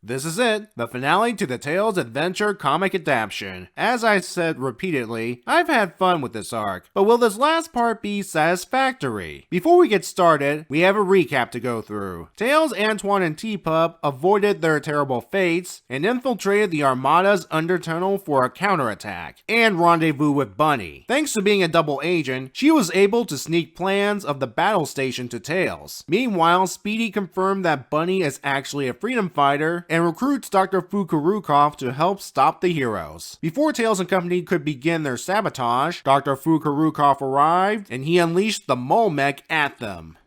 This is it, the finale to the Tails Adventure comic adaptation. As I said repeatedly, I've had fun with this arc, but will this last part be satisfactory? Before we get started, we have a recap to go through. Tails, Antoine, and T-Pup avoided their terrible fates and infiltrated the Armada's undertunnel for a counterattack and rendezvous with Bunny. Thanks to being a double agent, she was able to sneak plans of the battle station to Tails. Meanwhile, Speedy confirmed that Bunny is actually a freedom fighter and recruits Dr. Fukurukov to help stop the heroes. Before Tails and company could begin their sabotage, Dr. Fukurukov arrived and he unleashed the Mole Mech at them.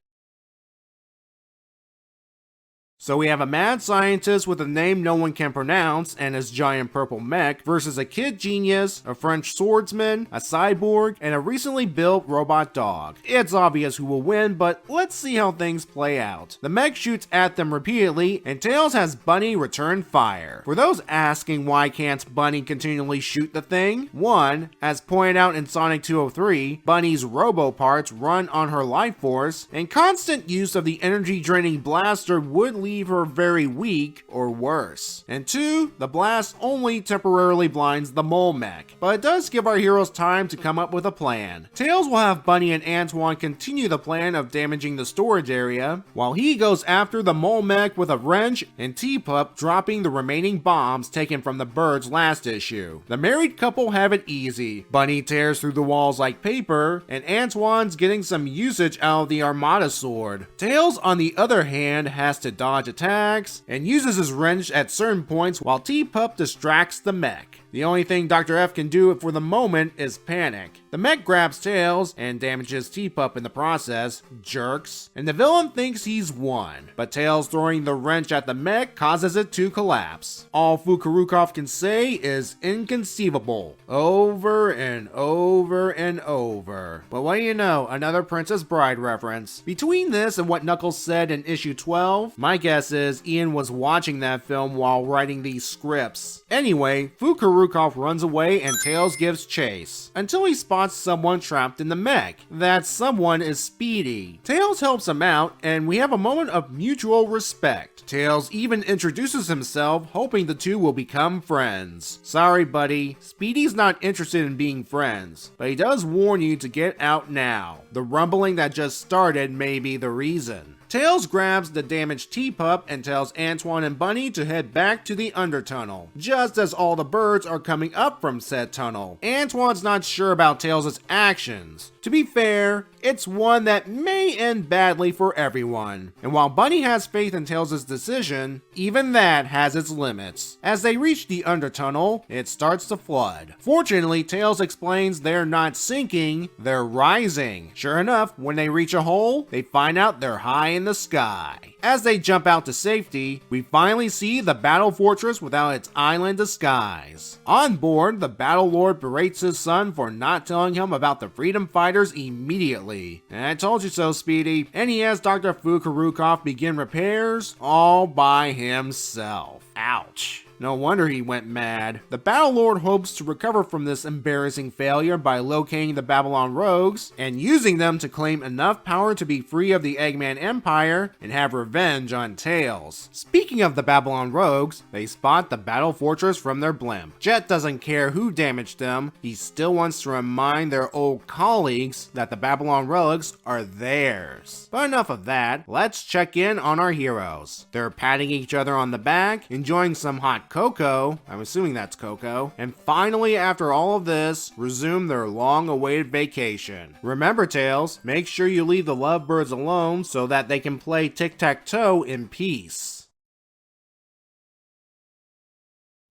So we have a mad scientist with a name no one can pronounce and his giant purple mech versus a kid genius, a French swordsman, a cyborg, and a recently built robot dog. It's obvious who will win, but let's see how things play out. The mech shoots at them repeatedly, and Tails has Bunny return fire. For those asking why can't Bunny continually shoot the thing, 1. As pointed out in Sonic 203, Bunny's robo parts run on her life force, and constant use of the energy draining blaster would leave her very weak or worse. And 2, the blast only temporarily blinds the Mole Mech, but it does give our heroes time to come up with a plan. Tails will have Bunny and Antoine continue the plan of damaging the storage area, while he goes after the Mole Mech with a wrench and T-Pup dropping the remaining bombs taken from the birds last issue. The married couple have it easy. Bunny tears through the walls like paper, and Antoine's getting some usage out of the Armada sword. Tails, on the other hand, has to dodge attacks and uses his wrench at certain points while T-Pup distracts the mech. The only thing Dr. F can do for the moment is panic. The mech grabs Tails and damages T-Pup in the process, jerks, and the villain thinks he's won. But Tails throwing the wrench at the mech causes it to collapse. All Fukurukov can say is inconceivable, over and over and over. But what do you know, another Princess Bride reference. Between this and what Knuckles said in issue 12, my guess is Ian was watching that film while writing these scripts. Anyway, Fukurukov runs away and Tails gives chase, until he spots someone trapped in the mech. That someone is Speedy. Tails helps him out, and we have a moment of mutual respect. Tails even introduces himself, hoping the two will become friends. Sorry buddy, Speedy's not interested in being friends, but he does warn you to get out now. The rumbling that just started may be the reason. Tails grabs the damaged T-Pup and tells Antoine and Bunny to head back to the undertunnel, just as all the birds are coming up from said tunnel. Antoine's not sure about Tails' actions. To be fair, it's one that may end badly for everyone. And while Bunny has faith in Tails' decision, even that has its limits. As they reach the undertunnel, it starts to flood. Fortunately, Tails explains they're not sinking, they're rising. Sure enough, when they reach a hole, they find out they're high in the sky. As they jump out to safety, we finally see the battle fortress without its island disguise. On board, the Battle Lord berates his son for not telling him about the freedom fighters immediately. And I told you so, Speedy. And he has Dr. Fukurukov begin repairs all by himself. Ouch. No wonder he went mad. The Battle Lord hopes to recover from this embarrassing failure by locating the Babylon Rogues and using them to claim enough power to be free of the Eggman Empire and have revenge on Tails. Speaking of the Babylon Rogues, they spot the battle fortress from their blimp. Jet doesn't care who damaged them, he still wants to remind their old colleagues that the Babylon relics are theirs. But enough of that, let's check in on our heroes. They're patting each other on the back, enjoying some hot cocoa, I'm assuming that's cocoa, and finally after all of this, resume their long-awaited vacation. Remember Tails, make sure you leave the lovebirds alone so that they can play tic-tac-toe in peace.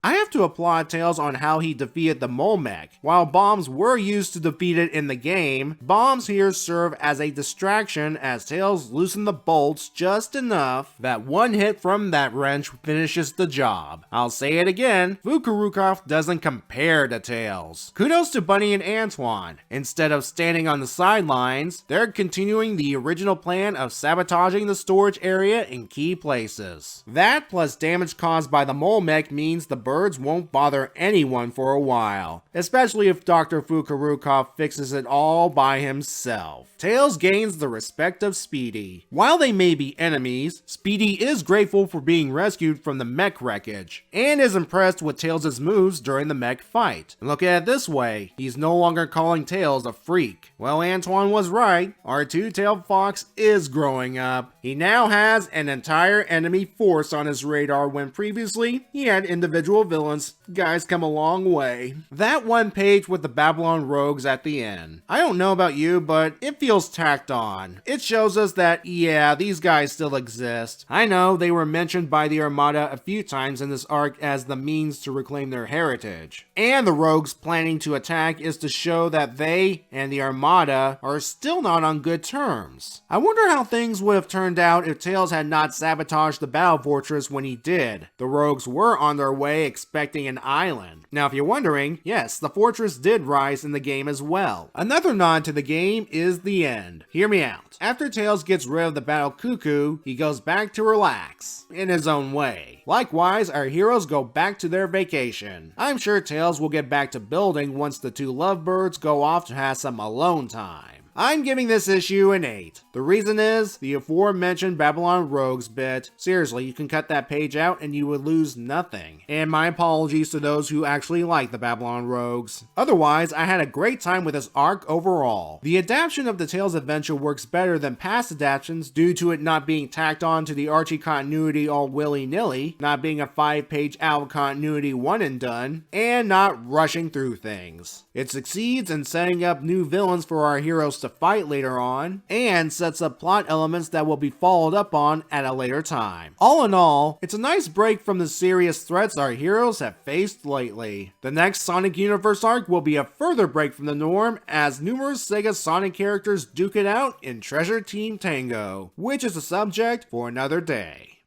I have to applaud Tails on how he defeated the Mole Mech. While bombs were used to defeat it in the game, bombs here serve as a distraction as Tails loosened the bolts just enough that one hit from that wrench finishes the job. I'll say it again, Fukurukov doesn't compare to Tails. Kudos to Bunny and Antoine. Instead of standing on the sidelines, they're continuing the original plan of sabotaging the storage area in key places. That plus damage caused by the Mole Mech means the birds won't bother anyone for a while, especially if Dr. Fukarukov fixes it all by himself. Tails gains the respect of Speedy. While they may be enemies, Speedy is grateful for being rescued from the mech wreckage, and is impressed with Tails' moves during the mech fight. And look at it this way, he's no longer calling Tails a freak. Well, Antoine was right, our two-tailed fox is growing up. He now has an entire enemy force on his radar when previously he had individual villains. Guys come a long way. That one page with the Babylon rogues at the end. I don't know about you, but it feels tacked on. It shows us that, yeah, these guys still exist. I know they were mentioned by the Armada a few times in this arc as the means to reclaim their heritage. And the rogues planning to attack is to show that they and the Armada are still not on good terms. I wonder how things would have turned out if Tails had not sabotaged the battle fortress when he did. The rogues were on their way expecting an island. Now if you're wondering, yes, the fortress did rise in the game as well. Another nod to the game is the end. Hear me out. After Tails gets rid of the battle cuckoo, he goes back to relax, in his own way. Likewise, our heroes go back to their vacation. I'm sure Tails will get back to building once the two lovebirds go off to have some alone time. I'm giving this issue an 8. The reason is the aforementioned Babylon Rogues bit. Seriously, you can cut that page out and you would lose nothing. And my apologies to those who actually like the Babylon Rogues. Otherwise, I had a great time with this arc overall. The adaptation of the Tails adventure works better than past adaptations due to it not being tacked on to the Archie continuity all willy-nilly, not being a 5-page out continuity one and done, and not rushing through things. It succeeds in setting up new villains for our heroes to fight later on, and sets up plot elements that will be followed up on at a later time. All in all, it's a nice break from the serious threats our heroes have faced lately. The next Sonic Universe arc will be a further break from the norm as numerous Sega Sonic characters duke it out in Treasure Team Tango, which is a subject for another day.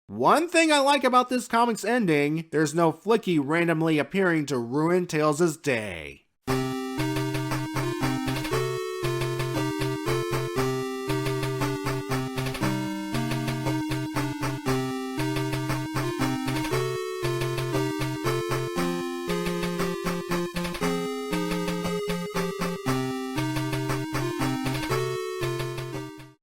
One thing I like about this comic's ending, there's no Flicky randomly appearing to ruin Tails' day.